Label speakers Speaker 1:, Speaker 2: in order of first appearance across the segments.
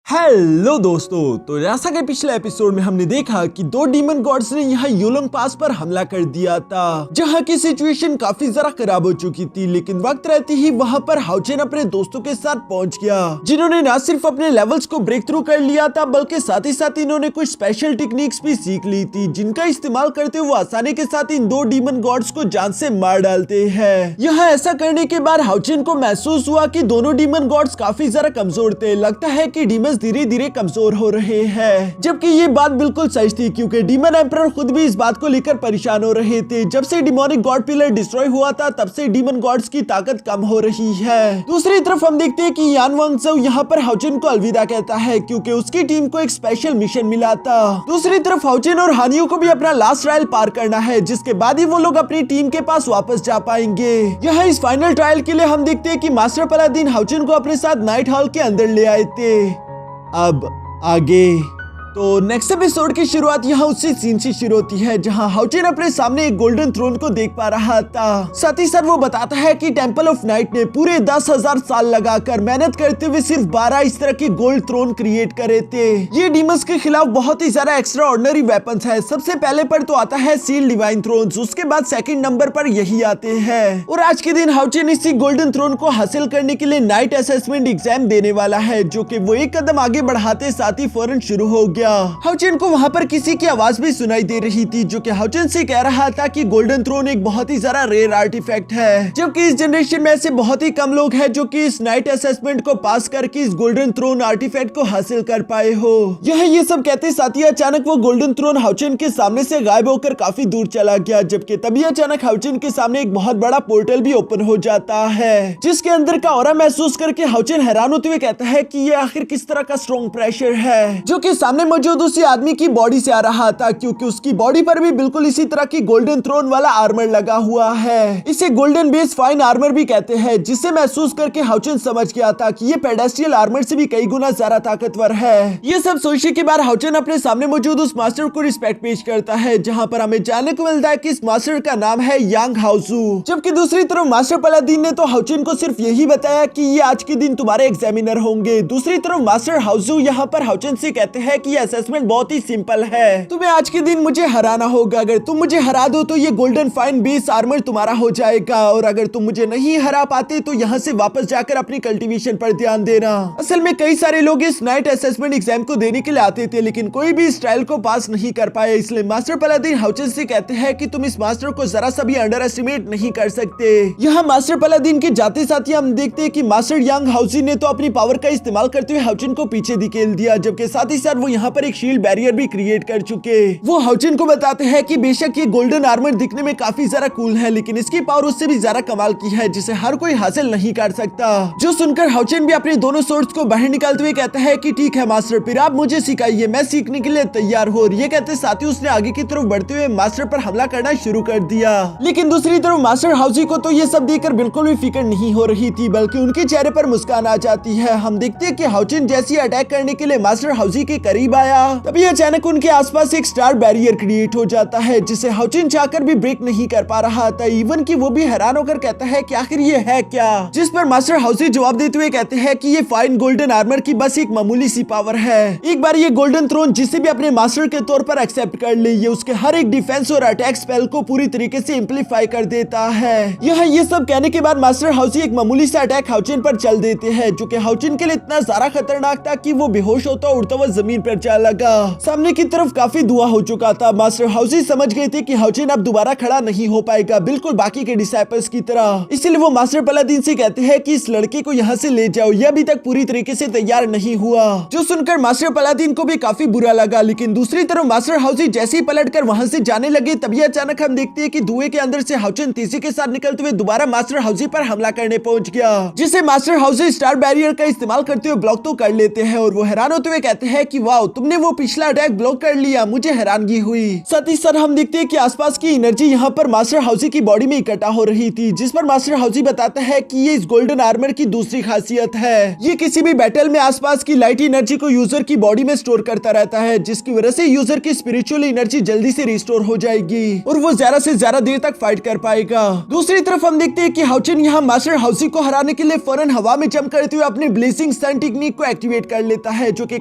Speaker 1: Hello दोस्तों, तो जैसा कि पिछले एपिसोड में हमने देखा कि दो डीमन गॉड्स ने यहाँ योलोंग पास पर हमला कर दिया था, जहाँ की सिचुएशन काफी जरा खराब हो चुकी थी। लेकिन वक्त रहते ही वहाँ पर हाउचेन अपने दोस्तों के साथ पहुँच गया, जिन्होंने न सिर्फ अपने लेवल्स को ब्रेक थ्रू कर लिया था, बल्कि साथ ही साथ इन्होंने कुछ स्पेशल टेक्निक्स भी सीख ली थी, जिनका इस्तेमाल करते हुए आसानी के साथ इन दो डीमन गॉड्स को जान से मार डालते हैं। यहाँ ऐसा करने के बाद हाउचेन को महसूस हुआ कि दोनों डीमन गॉड्स काफी जरा कमजोर थे। लगता है कि डीमन धीरे धीरे कमजोर हो रहे हैं, जबकि ये बात बिल्कुल सच थी, क्योंकि डीमन एम्परर खुद भी इस बात को लेकर परेशान हो रहे थे। जब से डिमोनिक गॉड पिलर डिस्ट्रॉय हुआ था, तब से डीमन गॉड्स की ताकत कम हो रही है। दूसरी तरफ हम देखते हैं कि यान वांगझू यहाँ पर हाउचेन को अलविदा कहता है, क्योंकि उसकी टीम को एक स्पेशल मिशन मिला था। दूसरी तरफ हाउचेन और हानियो को भी अपना लास्ट ट्रायल पार करना है, जिसके बाद ही वो लोग अपनी टीम के पास वापस जा पाएंगे। यहाँ इस फाइनल ट्रायल के लिए हम देखते हैं कि मास्टर पलादीन हाउचेन को अपने साथ नाइट हॉल के अंदर ले आए थे। अब आगे तो नेक्स्ट एपिसोड की शुरुआत यहाँ उसी सीन से शुरू होती है, जहाँ हाउचेन अपने सामने एक गोल्डन थ्रोन को देख पा रहा था। साथ ही साथ वो बताता है कि टेंपल ऑफ नाइट ने पूरे 10,000 साल लगाकर मेहनत करते हुए सिर्फ 12 इस तरह के गोल्ड थ्रोन क्रिएट करे थे। ये डीमंस के खिलाफ बहुत ही ज्यादा एक्स्ट्रा ऑर्डिनरी वेपन्स है। सबसे पहले पर तो आता है सील डिवाइन थ्रोन्स, उसके बाद सेकंड नंबर पर यही आते हैं। और आज के दिन हाउचेन इसी गोल्डन थ्रोन को हासिल करने के लिए नाइट असेसमेंट एग्जाम देने वाला है, जो कि वो एक कदम आगे बढ़ाते साथ ही फौरन शुरू हो गया। हाउचेन को वहाँ पर किसी की आवाज भी सुनाई दे रही थी, जो कि हाउचेन से कह रहा था कि गोल्डन थ्रोन एक बहुत ही ज्यादा रेयर आर्टिफैक्ट है, जबकि इस जनरेशन में ऐसे बहुत ही कम लोग हैं जो कि इस नाइट असेसमेंट को पास करके इस गोल्डन थ्रोन आर्टिफैक्ट को हासिल कर पाए हो। यह ये सब कहते साथ ही अचानक वो गोल्डन थ्रोन हाउचेन के सामने से गायब होकर काफी दूर चला गया, जबकि तभी अचानक हाउचेन के सामने एक बहुत बड़ा पोर्टल भी ओपन हो जाता है, जिसके अंदर का ऑरा महसूस करके हाउचेन हैरान होते हुए कहता है कि ये आखिर किस तरह का स्ट्रॉन्ग प्रेशर है, जो कि सामने मौजूद उसी आदमी की बॉडी से आ रहा था, क्योंकि उसकी बॉडी पर भी बिल्कुल इसी तरह की गोल्डन थ्रोन वाला आर्मर लगा हुआ है। इसे गोल्डन बेस फाइन आर्मर भी कहते हैं, जिसे महसूस करके हाउचेन समझ गया था कि ये पेडेस्ट्रियल आर्मर से भी कई गुना ज्यादा ताकतवर है। ये सब सोचने के बाद हाउचेन अपने सामने मौजूद उस मास्टर को रिस्पेक्ट पेश करता है, जहाँ पर हमें जानने को मिलता है कि इस मास्टर का नाम है यांग हाउजू। जबकि दूसरी तरफ मास्टर पलादीन ने तो हाउचेन को सिर्फ यही बताया कि ये आज के दिन तुम्हारे एग्जामिनर होंगे। दूसरी तरफ मास्टर हाउजू यहाँ पर हाउचेन से कहते हैं कि असेसमेंट बहुत ही सिंपल है, तुम्हें आज के दिन मुझे हराना होगा। अगर तुम मुझे हरा दो तो ये गोल्डन फाइन बेस आर्मर तुम्हारा हो जाएगा, और अगर तुम मुझे नहीं हरा पाते तो यहाँ से वापस जाकर अपनी कल्टीवेशन पर ध्यान देना। असल में कई सारे लोग इस नाइट असेसमेंट एग्जाम को देने के लिए आते थे, लेकिन कोई भी इस ट्रायल को पास नहीं कर पाया। इसलिए मास्टर पलादीन हाउचेन से कहते हैं कि तुम इस मास्टर को जरा सा भी अंडर एस्टिमेट नहीं कर सकते। यहाँ मास्टर पलादीन के जाते साथ ही हम देखते हैं कि मास्टर यांग हाउजी ने तो अपनी पावर का इस्तेमाल करते हुए हाउचेन को पीछे धकेल दिया, जबकि साथ ही साथ वो यहाँ पर एक शील्ड बैरियर भी क्रिएट कर चुके। वो हाउचेन को बताते हैं कि बेशक ये गोल्डन आर्मर दिखने में काफी ज्यादा कूल है, लेकिन इसकी पावर उससे भी ज्यादा कमाल की है, जिसे हर कोई हासिल नहीं कर सकता। जो सुनकर हाउचेन भी अपने दोनों सोर्ड्स को बाहर निकालते हुए कहता है कि ठीक है मास्टर, फिर आप मुझे सिखाइए, मैं सीखने के लिए तैयार हूँ। ये कहते साथ ही उसने आगे की तरफ बढ़ते हुए मास्टर पर हमला करना शुरू कर दिया। लेकिन दूसरी तरफ मास्टर हाउजी को तो ये सब देखकर बिल्कुल भी फिक्र नहीं हो रही थी, बल्कि उनके चेहरे पर मुस्कान आ जाती है। हम देखते हैं कि हाउचेन जैसे अटैक करने के लिए मास्टर हाउजी के करीब आया, तभी अचानक उनके आसपास एक स्टार बैरियर क्रिएट हो जाता है, जिसे हाउचेन चाहकर भी ब्रेक नहीं कर पा रहा था। इवन कि वो भी हैरान होकर कहता है कि आखिर ये है क्या, जिस पर मास्टर हाउजी जवाब देते हुए कहते हैं कि ये फाइन गोल्डन आर्मर की बस एक मामूली सी पावर है। एक बार ये गोल्डन थ्रोन जिसे भी अपने मास्टर के तौर पर एक्सेप्ट कर ले, ये उसके हर एक डिफेंस और अटैक स्पेल को पूरी तरीके से इम्प्लीफाई कर देता है। यह ये सब कहने के बाद मास्टर हाउजी एक मामूली सा अटैक हाउचेन पर चल देते हैं, जो कि हाउचेन के लिए इतना ज्यादा खतरनाक था कि वो बेहोश होता उड़ता हुआ जमीन पर जा लगा। सामने की तरफ काफी धुआं हो चुका था। मास्टर हाउजी समझ गए थे कि हाउचेन अब दोबारा खड़ा नहीं हो पाएगा, बिल्कुल बाकी के डिसाइपल्स की तरह। इसलिए वो मास्टर पलादीन से कहते हैं कि इस लड़के को यहाँ से ले जाओ, यह अभी तक पूरी तरीके से तैयार नहीं हुआ। जो सुनकर मास्टर पलादीन को भी काफी बुरा लगा, लेकिन दूसरी तरफ मास्टर हाउजी जैसे ही पलटकर वहां से जाने लगे, तभी अचानक हम देखते हैं कि धुएं के अंदर से हाउचेन तेजी के साथ निकलते हुए दोबारा मास्टर हाउजी पर हमला करने पहुंच गया, जिसे मास्टर हाउजी स्टार बैरियर का इस्तेमाल करते हुए ब्लॉक तो कर लेते हैं। और वो हैरान होते हुए कहते हैं कि वाह, तुमने वो पिछला अटैक ब्लॉक कर लिया, मुझे हैरानगी हुई। साथ ही सर हम देखते हैं कि आसपास की एनर्जी यहाँ पर मास्टर हाउसी की बॉडी में इकट्ठा हो रही थी, जिस पर मास्टर हाउसी बताता है कि ये इस गोल्डन आर्मर की दूसरी खासियत है। ये किसी भी बैटल में आसपास की लाइट एनर्जी को यूजर की बॉडी में स्टोर करता रहता है, जिसकी वजह से यूजर की स्पिरिचुअल एनर्जी जल्दी से रिस्टोर हो जाएगी और वो ज्यादा से ज्यादा देर तक फाइट कर पाएगा। दूसरी तरफ हम देखते हैं कि हाउचिन यहाँ मास्टर हाउसी को हराने के लिए फौरन हवा में जंप करते हुए अपनी ब्लेसिंग सन टेक्निक को एक्टिवेट कर लेता है, जो कि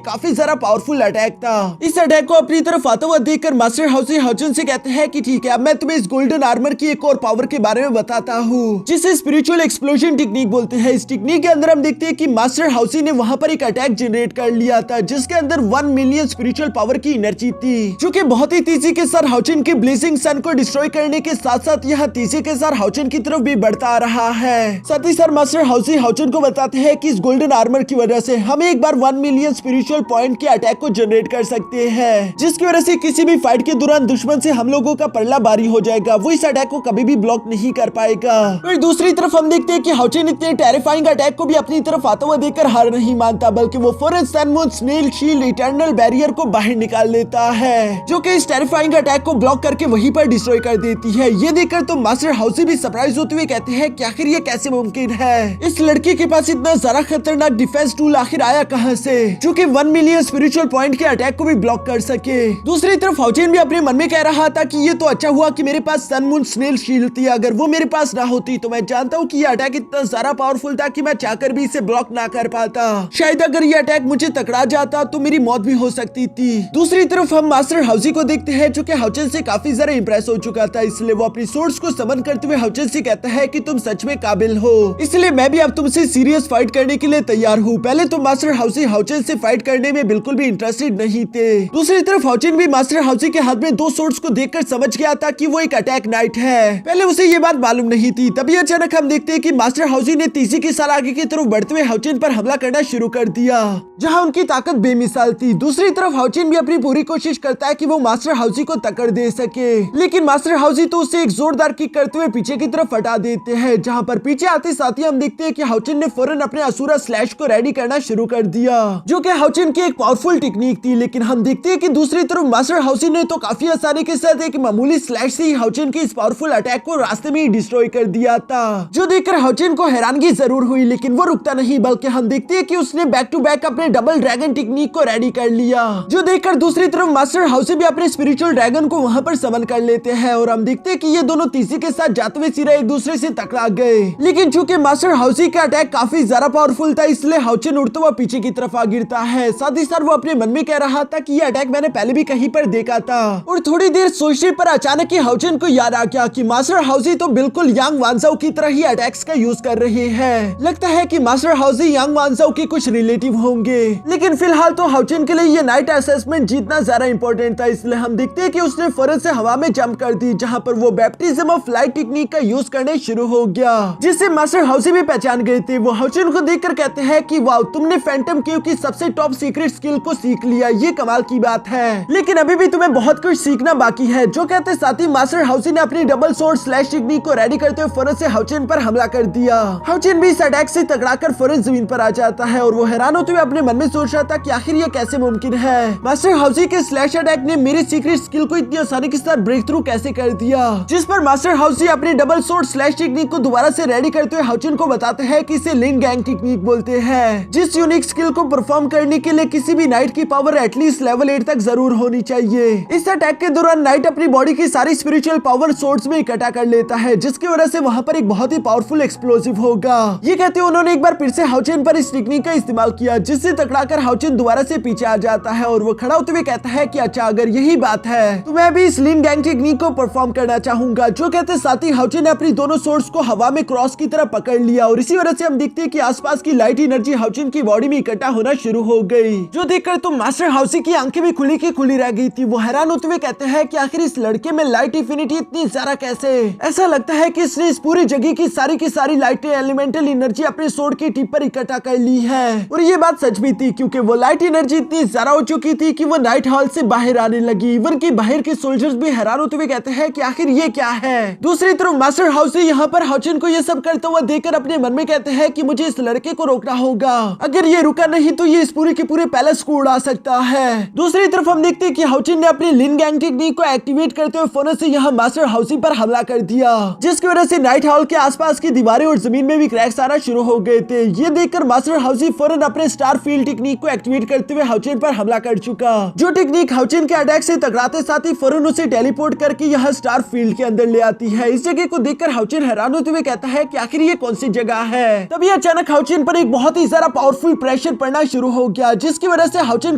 Speaker 1: काफी ज्यादा पावरफुल अटैक था। इस अटैक को अपनी तरफ आता हुआ देखकर मास्टर हाउसी हाउचिन से कहते हैं कि ठीक है, अब मैं तुम्हें इस गोल्डन आर्मर की एक और पावर के बारे में बताता हूँ, जिसे स्पिरिचुअल एक्सप्लोजन टेक्निक बोलते हैं। इस टेक्निक के अंदर हम देखते हैं कि मास्टर हाउसी ने वहाँ पर एक अटैक जनरेट कर लिया था, जिसके अंदर 1 मिलियन स्पिरिचुअल पावर की एनर्जी थी, जो कि बहुत ही तेजी के साथ हाउचिन की ब्लेसिंग सन को डिस्ट्रॉय करने के साथ साथ यह तेजी के साथ हाउचिन की तरफ भी बढ़ता आ रहा है। साथ ही सर मास्टर हाउसी हाउचिन को बताते हैं कि इस गोल्डन आर्मर की वजह से हम एक बार 1 मिलियन स्पिरिचुअल पॉइंट के अटैक को जनरेट कर सकते हैं, जिसकी वजह से किसी भी फाइट के दौरान दुश्मन से हम लोगों का पल्ला भारी हो जाएगा, वो इस अटैक को कभी भी ब्लॉक नहीं कर पाएगा। फिर दूसरी तरफ हम देखते हैं कि हाउचिन इतने टेरिफाइंग अटैक को भी अपनी तरफ आता हुआ देखकर हार नहीं मानता, बल्कि वो फौरन sun moon snail shield eternal barrier को बाहर निकाल लेता है, जो कि इस टेरिफाइंग अटैक को ब्लॉक करके वहीं पर डिस्ट्रॉय कर देती है। ये देखकर तो मास्टर हाउसी भी सरप्राइज होते हुए कहते हैं कि आखिर ये कैसे मुमकिन है, इस लड़की के पास इतना सारा खतरनाक डिफेंस टूल आखिर आया कहां से, जो कि 1 मिलियन स्पिरिचुअल पॉइंट के अटैक को भी ब्लॉक कर सके। दूसरी तरफ हाउचिन भी अपने मन में कह रहा था कि ये तो अच्छा हुआ कि मेरे पास सन मून स्नेल शील्ड थी, अगर वो मेरे पास ना होती तो मैं जानता हूँ कि ये अटैक इतना सारा पावरफुल था कि मैं चाहकर भी इसे ब्लॉक ना कर पाता। शायद अगर ये अटैक मुझे टकरा जाता तो मेरी मौत भी हो सकती थी। दूसरी तरफ हम मास्टर हाउसी को देखते हैं, जो कि हाउचिन से काफी ज्यादा इंप्रेस हो चुका था, इसलिए वो अपनी सोर्स को समन करते हुए हाउचिन से कहता है कि तुम सच में काबिल हो, इसलिए मैं भी अब तुमसे सीरियस फाइट करने के लिए तैयार हूँ। पहले तो मास्टर हाउसी हाउचिन से फाइट करने में बिल्कुल भी इंटरेस्टेड नहीं थे। दूसरी तरफ हाउचिन भी मास्टर हाउसी के हाथ में 2 सोर्ड्स को देखकर समझ गया था कि वो एक अटैक नाइट है। पहले उसे ये बात मालूम नहीं थी। तभी अचानक हम देखते हैं कि मास्टर हाउसी ने तेजी के साथ आगे की तरफ बढ़ते हुए हाउचिन पर हमला करना शुरू कर दिया, जहां उनकी ताकत बेमिसाल थी। दूसरी तरफ हाउचिन भी अपनी पूरी कोशिश करता है कि वो मास्टर हाउसी को टक्कर दे सके, लेकिन मास्टर हाउसी तो उसे एक जोरदार किक करते हुए पीछे की तरफ हटा देते हैं, जहां पर पीछे आते साथ ही हम देखते हैं कि हाउचिन ने फौरन अपने असुरा स्लैश को रेडी करना शुरू कर दिया, जो कि हाउचिन की एक पावरफुल टेक्निक थी। लेकिन हम देखते हैं कि दूसरी तरफ मास्टर हाउसी ने तो काफी आसानी के साथ एक मामूली स्लैश से ही हाउचिन की इस पावरफुल अटैक को रास्ते में ही डिस्ट्रॉय कर दिया था, जो देखकर हाउचिन को हैरानगी जरूर हुई, लेकिन वो रुकता नहीं, बल्कि हम देखते हैं कि उसने बैक टू बैक अपने डबल ड्रैगन टेक्निक को रेडी कर लिया, जो देखकर दूसरी तरफ मास्टर हाउसी भी अपने स्पिरिचुअल ड्रैगन को वहां पर समन कर लेते हैं और हम देखते हैं कि ये दोनों तेजी के साथ जाते हुए सीधा एक दूसरे से टकरा गए। लेकिन चूंकि मास्टर हाउसी का अटैक काफी ज्यादा पावरफुल था, इसलिए हाउचिन उड़ता हुआ पीछे की तरफ आ गिरता है। साथ ही साथ वो अपने मन में कह रहा था कि ये अटैक मैंने पहले भी कहीं पर देखा था, और थोड़ी देर सोचने पर अचानक ही हाउचिन को याद आ गया कि मास्टर हाउसी तो बिल्कुल यांग वानसाओ की तरह ही अटैक्स का यूज कर रहे हैं। लगता है कि मास्टर हाउसी यांग वानसाओ के कुछ रिलेटिव होंगे, लेकिन फिलहाल तो हाउचिन के लिए ये नाइट असेसमेंट जीतना ज्यादा इंपॉर्टेंट था, इसलिए हम देखते हैं कि उसने फौरन से हवा में जंप कर दी, जहां पर वो बैप्टिज्म ऑफ लाइट टेक्निक का यूज करने शुरू हो गया, जिससे मास्टर हाउसी भी पहचान गए थे। वो हाउचिन को देखकर कहते हैं कि वाओ, तुमने फैंटम केव की सबसे टॉप सीक्रेट स्किल को सीख लिया, ये कमाल की बात है, लेकिन अभी भी तुम्हें बहुत कुछ सीखना बाकी है। जो कहते साथ ही मास्टर हाउसी ने अपनी डबल सोर्ड स्लैश टेक्निक को रेडी करते हुए फौरन से हाउचिन पर हमला कर दिया। हाउचिन भी इस अटैक से टकराकर फौरन जमीन पर आ जाता है और वो हैरान होते हुए अपने मन में सोच रहा था कि आखिर ये कैसे मुमकिन है, मास्टर हाउसी के स्लैश अटैक ने मेरी सीक्रेट स्किल को इतनी आसानी के साथ ब्रेक थ्रू कैसे कर दिया। जिस पर मास्टर हाउसी अपनी डबल सोर्ड स्लैश टेक्निक को दोबारा से रेडी करते हुए हाउचिन को बताते हैं कि इसे लिन गैंग टेक्निक बोलते हैं, जिस यूनिक स्किल को परफॉर्म करने के लिए किसी भी नाइट की पावर एटलीस्ट लेवल 8 तक जरूर होनी चाहिए। इस अटैक के दौरान नाइट अपनी बॉडी की सारी स्पिरिचुअल पावर सोर्स में इकट्ठा कर लेता है, जिसकी वजह से वहां पर एक बहुत ही पावरफुल एक्सप्लोसिव होगा। ये कहते हुए उन्होंने एक बार फिर से हाउचिन पर इस टेक्निक का इस्तेमाल किया, जिससे टकराकर हाउचिन दोबारा से पीछे आ जाता है और वो खड़ा होते हुए कहता है कि अच्छा, अगर यही बात है तो मैं भी इस लिन गैंग टेक्निक को परफॉर्म करना चाहूंगा। जो कहते साथ ही हाउचिन ने अपनी दोनों सोर्स को हवा में क्रॉस की तरह पकड़ लिया और इसी वजह से हम देखते हैं कि आसपास की लाइट एनर्जी हाउचिन की बॉडी में इकट्ठा होना शुरू हो गई, जो देखकर तो मास्टर हाउसी की आंखें भी खुली की खुली रह गई थी। वो हैरान होते हुए कहते हैं कि आखिर इस लड़के में लाइट इन्फिनिटी इतनी ज्यादा कैसे। ऐसा लगता है कि इसने इस पूरी जगह की सारी लाइट एलिमेंटल एनर्जी अपने सोर्ड की टिप पर इकट्ठा कर ली है। और ये बात सच भी थी, क्योंकि वो लाइट एनर्जी इतनी ज्यादा हो चुकी थी कि वो नाइट हॉल से बाहर आने लगी। इवन की बाहर के सोल्जर्स भी हैरान होते हुए कहते हैं कि आखिर ये क्या है। दूसरी तरफ मास्टर हाउसी यहाँ पर हाउचिन को ये सब करता हुआ देखकर अपने मन में कहते हैं कि मुझे इस लड़के को रोकना होगा, अगर ये रुका नहीं तो ये इस पूरे के पूरे पैलेस को उड़ा सकता है। दूसरी तरफ हम देखते हैं कि हाउचिन ने अपनी लिन गैंग टेक्निक को एक्टिवेट करते हुए फोनस से यहाँ मास्टर हाउसी पर हमला कर दिया, जिसकी वजह से नाइट हॉल के आसपास की दीवारें और जमीन में भी क्रैक्स आना शुरू हो गए थे। ये देखकर मास्टर हाउसी फौरन अपने स्टार फील्ड टेक्निक को एक्टिवेट करते हुए हाउचिन पर हमला कर चुका, जो टेक्निक हाउचिन के अटैक से टकराते साथ ही फौरन उसे टेलीपोर्ट करके यह स्टार फील्ड के अंदर ले आती है। इस जगह को देखकर हाउचिन हैरान होते हुए कहता है कि आखिर ये कौन सी जगह है। तभी अचानक हाउचिन पर एक बहुत ही ज्यादा पावरफुल प्रेशर पड़ना शुरू हो गया, जिसकी वजह से हाउचिन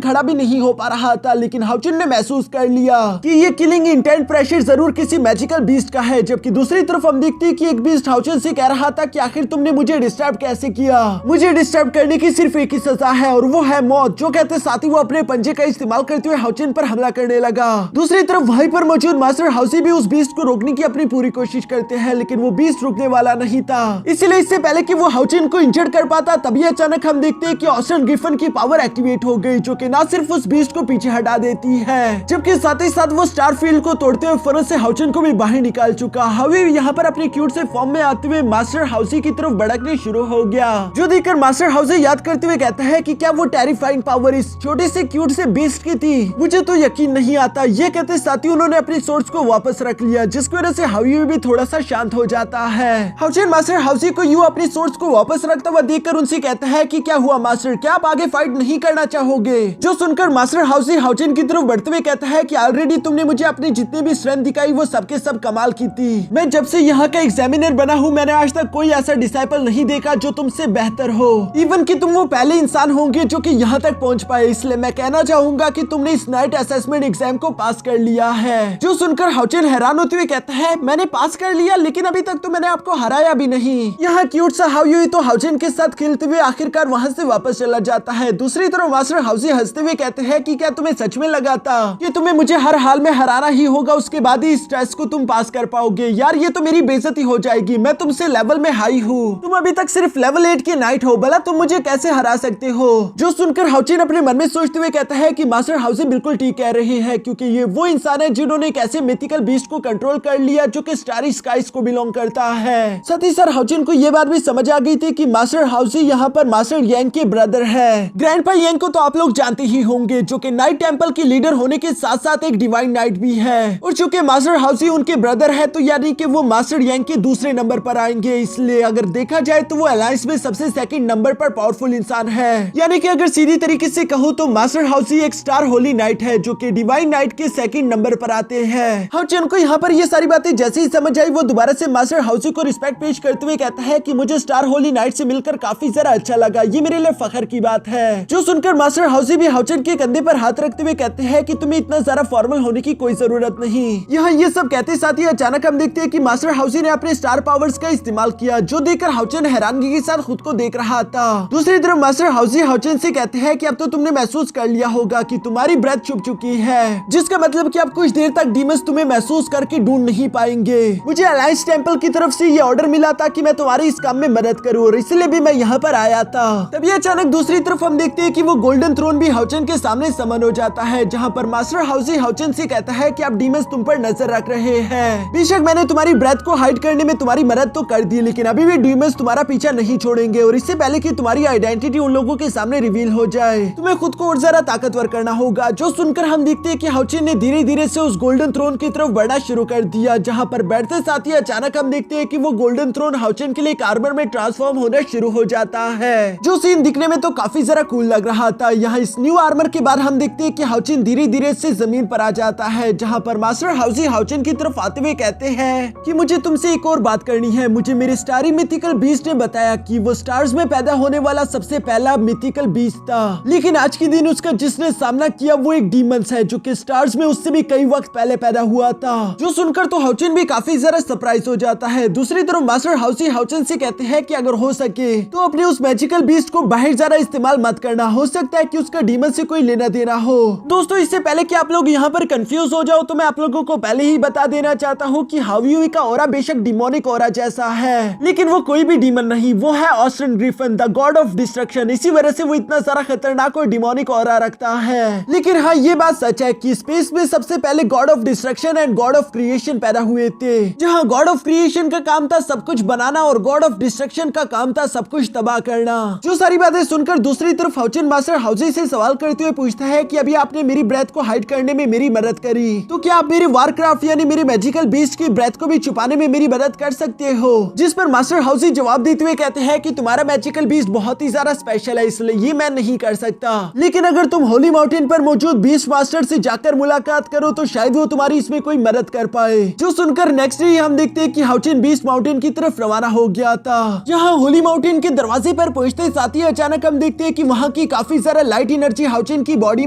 Speaker 1: खड़ा भी नहीं हो पा रहा था। लेकिन हाउचिन ने महसूस कर लिया कि ये किलिंग इंटेंट प्रेशर जरूर किसी मैजिकल बीस्ट का है। जबकि दूसरी तरफ हम देखते हैं कि एक बीस्ट हाउचिन से कह रहा था कि आखिर तुमने मुझे डिस्टर्ब कैसे किया, मुझे डिस्टर्ब करने की सिर्फ एक ही सजा है और वो है मौत। जो कहते साथ ही वो अपने पंजे का इस्तेमाल करते हुए हाउचिन पर हमला करने लगा। दूसरी तरफ वहीं पर मौजूद मास्टर हाउसी भी उस बीस्ट को रोकने की अपनी पूरी कोशिश करते हैं, लेकिन वो बीस्ट रुकने वाला नहीं था। इसलिए इससे पहले कि वो हाउचिन को इंजर्ड कर पाता, तभी अचानक हम देखते हैं कि ऑस्टन ग्रिफिन की पावर एक्टिवेट हो गई, जो कि ना सिर्फ उस बीस्ट को पीछे हटा देती है, जबकि साथ ही साथ वो स्टार फील्ड को तोड़ते हुए फौरन से हाउचिन को भी बाहर निकाल चुका। हावी यहाँ पर अपने क्यूट से फॉर्म में आते हुए मास्टर हाउसी की तरफ भड़कने शुरू हो गया, जो देखकर मास्टर हाउसी याद करते हुए कहता है कि क्या वो टेरिफाइंग पावर इस छोटे से क्यूट से बीस्ट की थी, मुझे तो यकीन नहीं आता। ये कहते साथ ही उन्होंने अपनी सोर्स को वापस रख लिया, जिसकी वजह से हावी भी थोड़ा सा शांत हो जाता है। हाउचिन मास्टर हाउसी को यूं अपनी सोर्स को वापस रखता हुआ देखकर उनसे कहता है कि क्या हुआ मास्टर, क्या आप आगे फाइट नहीं करना चाहोगे। जो सुनकर मास्टर हाउसी हाउचिन की तरफ बढ़ते हुए कहता है कि ऑलरेडी तुमने मुझे अपनी जितनी भी स्ट्रेंथ दिखाई वो सबके सब कमाल की थी। मैं जब से यहाँ का एग्जामिनर बना हूँ मैंने आज तक कोई ऐसा डिसाइपल नहीं देखा जो तुमसे बेहतर हो। इवन कि तुम वो पहले इंसान होंगे जो कि यहाँ तक पहुँच पाए, इसलिए मैं कहना चाहूंगा कि तुमने इस नाइट असेसमेंट एग्जाम को पास कर लिया है। जो सुनकर हाउचिन हैरान होते हुए कहता है मैंने पास कर लिया, लेकिन अभी तक तो मैंने आपको हराया भी नहीं। यहाँ क्यूट सा हावी तो हाउचिन के साथ खेलते हुए आखिरकार वहाँ से वापस चला जाता है। दूसरी तरफ मास्टर हाउसी हंसते हुए कहते हैं कि क्या तुम्हें सच में लगा था कि तुम्हें मुझे हर हाल में हराना ही होगा, उसके बाद ही इस टेस्ट को तुम पास कर पाओगे। यार ये तो मेरी बेइज्जती हो जाएगी, मैं तुमसे लेवल में हाई हूँ, तुम अभी तक सिर्फ लेवल 8 की नाइट हो, भला तुम मुझे कैसे हरा सकते हो। जो सुनकर हाउचिन अपने मन में सोचते हुए कहता है कि मास्टर हाउसी बिल्कुल ठीक कह रहे हैं, क्योंकि ये वो इंसान है जिन्होंने एक ऐसे मिथिकल बीस्ट को कंट्रोल कर लिया जो कि स्टारी स्काइज को बिलोंग करता है। साथ ही सर हाउचिन को ये बात भी समझ आ गई थी कि मास्टर हाउसी यहाँ पर मास्टर यांग के ब्रदर है। ग्रैंडपा यांग को तो आप लोग जानते ही होंगे, जो कि नाइट टेंपल की लीडर होने के साथ साथ एक डिवाइन नाइट भी है, और चूंकि मास्टर हाउसी उनके ब्रदर है तो यानी कि वो मास्टर यांग के दूसरे नंबर पर आएंगे। इसलिए अगर देखा जाए तो वो अलायंस में सबसे सेकंड नंबर पर पावरफुल इंसान है। यानी कि अगर सीधी तरीके से कहूँ तो मास्टर हाउसी एक स्टार होली नाइट है जो कि डिवाइन नाइट के सेकंड नंबर पर आते हैं। हाउचिन को यहाँ पर ये सारी बातें जैसे ही समझ आई वो दोबारा से मास्टर हाउसी को रिस्पेक्ट पेश करते हुए कहता है कि मुझे स्टार होली नाइट से मिलकर काफी जरा अच्छा लगा, ये मेरे लिए फख्र की बात है। जो सुनकर मास्टर हाउसी भी हाउचिन के कंधे पर हाथ रखते हुए कहते हैं कि तुम्हें इतना ज्यादा फॉर्मल होने की कोई जरूरत नहीं। यहाँ ये सब कहते साथ ही अचानक हम देखते हैं कि मास्टर हाउसी ने अपने स्टार पावर्स का इस्तेमाल किया, जो देखकर हाउचिन हैरानगी के साथ खुद को देख रहा था। दूसरी तरफ मास्टर हाउसी हाउचिन से कहते हैं कि अब तो तुमने महसूस कर लिया होगा कि तुम्हारी ब्रेथ छुप चुकी है, जिसका मतलब कि अब कुछ देर तक डीमंस तुम्हें महसूस करके ढूंढ नहीं पाएंगे। मुझे अलायंस टेंपल की तरफ से ये ऑर्डर मिला था कि मैं तुम्हारी इस काम में मदद करूं और इसलिए भी मैं यहाँ पर आया था। तभी अचानक दूसरी तरफ हम देखते हैं कि वो गोल्डन थ्रोन भी हाउचिन के सामने समन हो जाता है, जहाँ पर मास्टर हाउसी हाउचिन से कहता है कि अब डीमंस तुम पर नजर रख रहे हैं। बेशक मैंने तुम्हारी ब्रेथ को हाइड करने में तुम्हारी मदद तो कर दी, लेकिन अभी भी डीमंस तुम्हारा पीछा नहीं छोड़ेंगे, और इससे पहले कि तुम्हारी आइडेंटिटी उन लोगों के सामने रिवील हो जाए तुम्हें खुद को और ज्यादा ताकतवर करना होगा। जो सुनकर हम देखते हैं कि हाउचिन ने धीरे धीरे से उस गोल्डन थ्रोन की तरफ बढ़ना शुरू कर दिया, जहाँ पर बैठते साथ ही अचानक हम देखते हैं कि वो गोल्डन थ्रोन हाउचिन के लिए एक आर्मर में ट्रांसफॉर्म होना शुरू हो जाता है। जो सीन दिखने में तो काफी जरा कूल लग रहा था। यहाँ इस न्यू आर्मर के बाद हम देखते हैं कि हाउचिन धीरे धीरे से जमीन पर आ जाता है, जहाँ पर मास्टर हाउसी हाउचिन की तरफ आते हुए कहते हैं कि मुझे तुमसे एक और बात करनी है। मुझे मेरे स्टारी मिथिकल बीस्ट ने बताया कि वो स्टार्स में पैदा होने वाला सबसे पहला मिथिकल बीस्ट था, लेकिन आज के दिन उसका जिसने सामना किया वो एक डीमंस है जो कि स्टार्स में उससे भी कई वक्त पहले पैदा हुआ था। जो सुनकर तो हाउचिन भी काफी जरा सरप्राइज हो जाता है। दूसरी तरफ मास्टर हाउसी हाउचिन से कहते हैं कि अगर हो सके तो अपने उस मैजिकल बीस्ट को बाहर जरा इस्तेमाल मत करना, हो सकता है कि उसका डीमन से कोई लेना देना हो। दोस्तों इससे पहले कि आप लोग यहाँ पर कंफ्यूज हो जाओ तो मैं आप लोगों को पहले ही बता देना चाहता हूँ कि हावी का ऑरा बेशक डिमोनिक ऑरा जैसा है, लेकिन वो कोई भी डीमन नहीं, वो है Austin Griffin the god of destruction. इसी वजह से वो इतना सारा खतरनाक और डिमोनिक ऑरा रखता है। लेकिन हाँ ये बात सच है कि स्पेस में सबसे पहले God of destruction and God of creation पैदा हुए थे, जहाँ गॉड ऑफ क्रिएशन का काम था सब कुछ बनाना और गॉड ऑफ डिस्ट्रक्शन का काम था सब कुछ तबाह करना। जो सारी बातें सुनकर दूसरी तरफ हाउचिन मास्टर हाउसी से सवाल करते हुए पूछता है कि अभी आपने मेरी ब्रेथ को हाइड करने में मेरी मदद करी, तो क्या आप मेरे वारक्राफ्ट यानी मेरे मैजिकल बीस्ट की ब्रेथ को भी छुपाने में मेरी मदद कर सकते हो? जिस पर मास्टर हाउसी जवाब देते हुए कहते हैं कि तुम्हारा मैजिकल बीस्ट बहुत ही ज्यादा स्पेशल है, इसलिए ये मैं नहीं कर सकता, लेकिन अगर तुम होली माउंटेन पर मौजूद बीस्ट मास्टर से जाकर मुलाकात करो तो शायद वो तुम्हारी इसमें कोई मदद कर पाए। जो सुनकर नेक्स्ट डे हम देखते हैं कि हाउचिन बीस्ट माउंटेन की तरफ रवाना हो गया था। यहाँ होली माउंटेन के दरवाजे पर पहुंचते साथ ही अचानक हम देखते हैं कि वहाँ की काफी सारा लाइट एनर्जी हाउचिन की बॉडी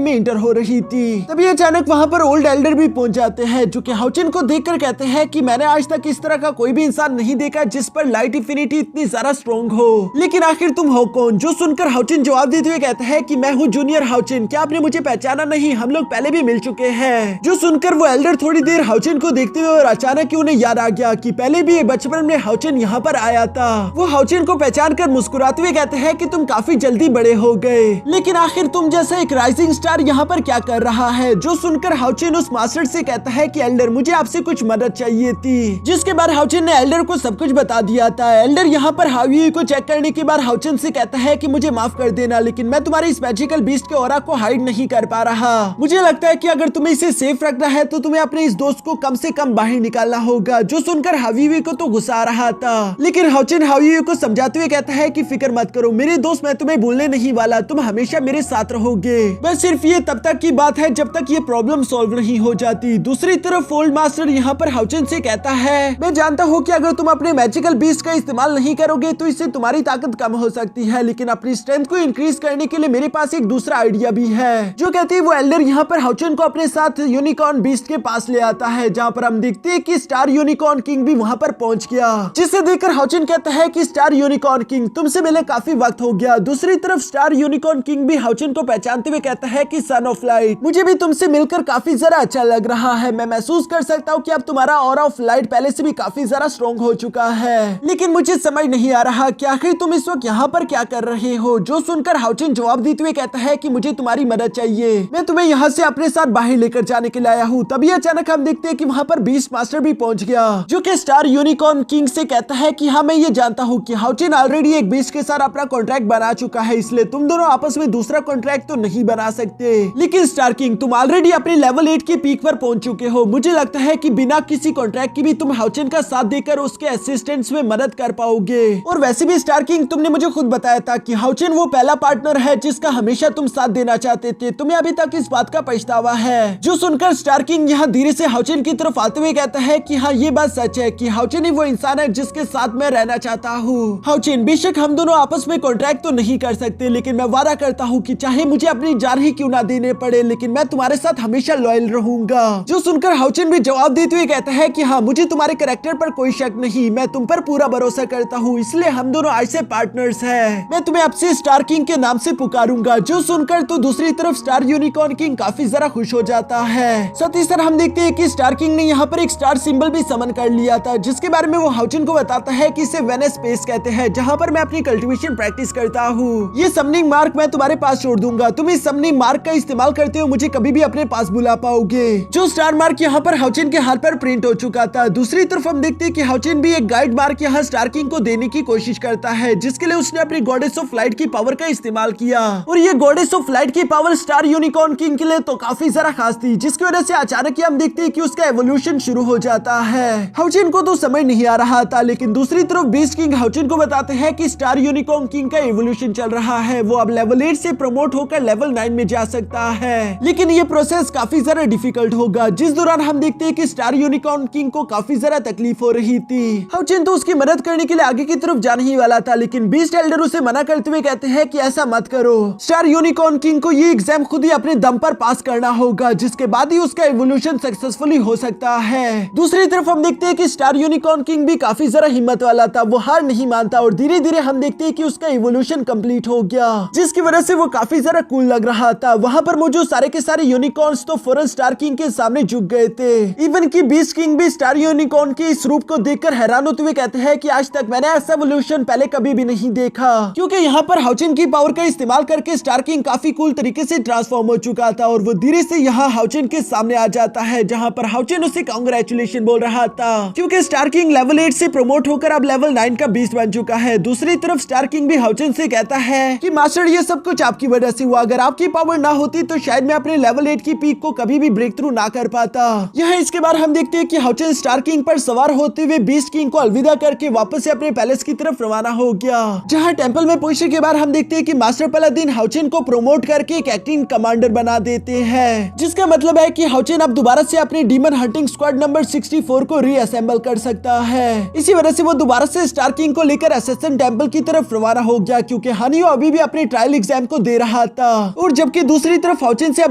Speaker 1: में इंटर हो रही थी। तभी अचानक वहाँ पर ओल्ड एल्डर भी पहुंच जाते हैं, जो कि हाउचिन को देखकर कहते हैं कि मैंने आज तक इस तरह का कोई भी इंसान नहीं देखा जिस पर लाइट इंफिनिटी इतनी ज्यादा स्ट्रॉन्ग हो, लेकिन आखिर तुम हो कौन? जो सुनकर हाउचिन जवाब देते हुए कहते हैं कि मैं हूँ जूनियर हाउचिन, क्या आपने मुझे पहचाना नहीं? हम लोग पहले भी मिल चुके हैं। जो सुनकर वो एल्डर थोड़ी देर हाउचिन को देखते हुए और अचानक ही उन्हें याद आ गया कि पहले भी बचपन में हाउचिन यहाँ पर आया था। वो हाउचिन को पहचान कर मुस्कुराते हुए कहते हैं कि तुम काफी जल्दी बड़े हो गए, लेकिन आखिर तुम जैसा एक राइजिंग स्टार यहाँ पर क्या कर रहा है? जो सुनकर हाउचिन उस मास्टर से कहता है कि एल्डर मुझे आपसे कुछ मदद चाहिए थी, जिसके बाद हाउचिन ने एल्डर को सब कुछ बता दिया था। एल्डर यहाँ पर हावी को चेक करने के बाद हाउचिन से कहता है कि मुझे माफ कर देना, लेकिन मैं तुम्हारी इस मैजिकल बीस्ट के ऑरा को हाइड नहीं कर पा रहा। मुझे लगता है कि अगर तुम्हें इसे सेफ रखना है तो तुम्हें अपने इस दोस्त को कम से कम बाहर निकालना होगा। जो सुनकर हावी को तो गुस्सा आ रहा था, लेकिन हाउचिन हावी को समझाते हुए कहता है कि फिक्र मत करो मेरे दोस्त, मैं तुम्हें भूलने नहीं वाला, तुम हमेशा मेरे साथ रहोगे। बस सिर्फ ये तब तक की बात है जब तक ये प्रॉब्लम सॉल्व नहीं हो जाती। दूसरी तरफ ओल्ड मास्टर यहाँ पर हाउचिन से कहता है मैं जानता हूँ कि अगर तुम अपने मैजिकल बीस्ट का इस्तेमाल नहीं करोगे तो इससे तुम्हारी ताकत कम हो सकती है, लेकिन अपनी स्ट्रेंथ को इंक्रीज करने के लिए मेरे पास एक दूसरा आइडिया भी है। जो कहती है वो एल्डर यहाँ पर हाउचिन को अपने साथ यूनिकॉर्न बीस्ट के पास ले आता है, जहाँ पर हम देखते हैं कि स्टार यूनिकॉर्न किंग भी वहाँ पर पहुंच गया, जिसे देखकर हाउचिन कहता है कि स्टार यूनिकॉर्न किंग तुमसे मिले काफी वक्त हो गया। दूसरी तरफ स्टार यूनिकॉर्न किंग भी हाउचिन को पहचानते हुए कहता है कि सन ऑफ लाइट, मुझे भी तुमसे मिलकर काफी ज्यादा अच्छा लग रहा है। मैं महसूस कर सकता हूँ कि अब तुम्हारा ऑरा ऑफ लाइट पहले से भी काफी ज्यादा स्ट्रॉन्ग हो चुका है, लेकिन मुझे समझ नहीं आ रहा कि आखिर तुम इस वक्त यहाँ पर क्या कर रहे हो। जो सुनकर हाउचिन जवाब देते हुए कहता है कि मुझे तुम्हारी मदद चाहिए, मैं तुम्हें यहाँ से अपने साथ बाहर लेकर जाने के लिए आया हूँ। तभी अचानक हम देखते हैं कि वहाँ पर बीस्ट मास्टर भी पहुंच गया, जो कि स्टार यूनिकॉर्न किंग से कहता है कि हाँ मैं ये जानता हूँ कि हाउचिन ऑलरेडी एक बीस्ट के साथ अपना कॉन्ट्रैक्ट बना चुका है, इसलिए तुम दोनों आपस में दूसरा कॉन्ट्रैक्ट तो नहीं बना सकते। लेकिन स्टार किंग तुम ऑलरेडी अपने लेवल 8 की पीक पर पहुंच चुके हो, मुझे लगता है कि बिना किसी कॉन्ट्रैक्ट की भी तुम हाउचिन का साथ देकर उसके असिस्टेंट्स में मदद कर पाओगे। और वैसे भी स्टार किंग तुमने मुझे खुद बताया था कि हाउचिन वो पहला पार्टनर है जिसका हमेशा तुम साथ देना चाहते थे, तुम्हें अभी तक इस बात का पछतावा है। जो सुनकर स्टार किंग यहाँ धीरे से हाउचिन की तरफ आते हुए कहता है कि हाँ ये बात सच है कि हाउचिन ही वो इंसान है जिसके साथ मैं रहना चाहता हूँ। हाउचिन बेशक हम दोनों आपस में कॉन्ट्रैक्ट तो नहीं कर सकते, लेकिन मैं वादा करता हूँ कि चाहे मुझे अपनी जान ही क्यों ना देने पड़े, लेकिन मैं तुम्हारे साथ हमेशा लॉयल रहूंगा। जो सुनकर हाउचिन भी जवाब देते हुए कहता है कि हाँ मुझे तुम्हारे कैरेक्टर पर कोई शक नहीं, मैं तुम पर पूरा भरोसा करता हूँ, इसलिए हम दोनों ऐसे पार्टनर्स हैं। मैं तुम्हें अब से स्टार किंग के नाम से पुकारूंगा। जो सुनकर तो दूसरी तरफ स्टार यूनिकॉर्न किंग काफी जरा खुश हो जाता है। साथ ही हम देखते हैं कि स्टार किंग ने यहाँ पर एक स्टार सिंबल भी समन कर लिया था, जिसके बारे में वो हाउचिन को बताता है कि इसे वेनस स्पेस कहते हैं, जहाँ पर मैं अपनी कल्टीवेशन प्रैक्टिस करता हूँ। ये समनिंग मार्क मैं तुम्हारे पास छोड़ दूंगा, तुम इस समनिंग मार्क का इस्तेमाल करते हो मुझे कभी भी अपने पास बुला पाओगे। जो स्टार मार्क यहाँ पर हाउचिन के हाथ पर प्रिंट हो चुका था। दूसरी तरफ हम देखते हैं कि हाउचिन भी एक गाइड मार्क यहाँ स्टार किंग को देने की कोशिश करता है, जिसके लिए उसने अपनी गॉडेस ऑफ लाइट की पावर का इस्तेमाल किया। और ये गॉडेस ऑफ लाइट की पावर स्टार यूनिकॉर्न किंग के लिए तो काफी जरा खास थी, जिसकी वजह से अचानक ही हम देखते हैं कि उसका एवोल्यूशन शुरू हो जाता है। हाउचिन को तो समझ नहीं आ रहा था, लेकिन दूसरी तरफ बीस्ट किंग हाउचिन को बताते हैं कि स्टार यूनिकॉर्न किंग का एवोल्यूशन चल रहा है, वो अब लेवल 8 से प्रमोट होकर लेवल 9 में जा सकता है, लेकिन ये प्रोसेस काफी जरा डिफिकल्ट होगा। जिस दौरान हम देखते हैं कि स्टार यूनिकॉर्न किंग को काफी जरा तकलीफ हो रही थी। हाउचिन तो उसकी मदद करने के लिए आगे की तरफ जाने ही वाला था, लेकिन बीस्ट एल्डर उसे मना करते हुए कहते हैं कि ऐसा मत करो, स्टार यूनिकॉर्न किंग को ये एग्जाम खुद ही अपने दम पर पास करना होगा, जिसके बाद ही उसका एवोल्यूशन सक्सेसफुली हो सकता है। दूसरी तरफ हम देखते हैं कि स्टार यूनिकॉर्न किंग भी काफी जरा हिम्मत वाला था, वो हार नहीं मानता और धीरे धीरे हम देखते हैं कि उसका इवोल्यूशन कंप्लीट हो गया, जिसकी वजह से वो काफी जरा कूल लग रहा था। वहां पर मौजूद सारे के सारे यूनिकॉर्न्स तो फौरन स्टार किंग के सामने झुक गए थे। इवन की बीस्ट किंग भी स्टार यूनिकॉर्न के इस रूप को देखकर हैरान होते हुए कहते हैं कि आज तक मैंने ऐसा इवोल्यूशन पहले कभी भी नहीं देखा, क्योंकि यहाँ पर हाउचिन की पावर का इस्तेमाल करके स्टार किंग काफी कूल तरीके से ट्रांसफॉर्म हो चुका था और वो धीरे से यहाँ हाउचिन के सामने आ जाता है, जहाँ पर हाउचिन उसे कांग्रेचुलेशन बोल रहा था, क्योंकि स्टार किंग लेवल 8 से प्रमोट होकर अब लेवल 9 का बीस्ट बन चुका है। दूसरी तरफ स्टार किंग भी हाउचिन से कहता है कि मास्टर ये सब कुछ आपकी वजह से हुआ। अगर आपकी पावर ना होती तो शायद मैं अपने लेवल 8 की पीक को कभी भी ब्रेक थ्रू ना कर पाता। यहाँ इसके बाद हम देखते हैं कि हाउचेन स्टार किंग पर सवार होते हुए बीस्ट किंग को अलविदा करके वापस से अपने पैलेस की तरफ रवाना हो गया। जहाँ टेंपल में पहुंचने के बाद हम देखते हैं कि मास्टर पलादिन हाउचेन को प्रमोट करके एक एक्टिंग कमांडर बना देते हैं, जिसका मतलब है कि हाउचेन अब दोबारा से अपने डीमन हंटिंग स्क्वाड नंबर 64 को रीअसेंबल कर सकता है। इसी वजह से वो दोबारा से स्टार किंग को लेकर असैसिन टेंपल की तरफ रवाना हो गया, क्योंकि हानियो अभी भी अपने ट्रायल एग्जाम को दे रहा था। और जबकि दूसरी तरफ हाउचेन से अब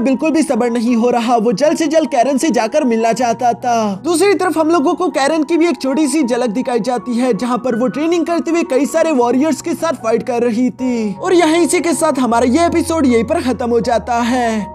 Speaker 1: बिल्कुल भी सब्र नहीं हो रहा, वो जल्द से जल्द कैरन से जाकर मिलना चाहता था। दूसरी तरफ हम लोगों को कैरन की भी एक छोटी सी झलक दिखाई जाती है, जहां पर वो ट्रेनिंग करते हुए कई सारे वॉरियर्स के साथ फाइट कर रही थी। और यहाँ इसी के साथ हमारा ये एपिसोड यहीं पर खत्म हो जाता है।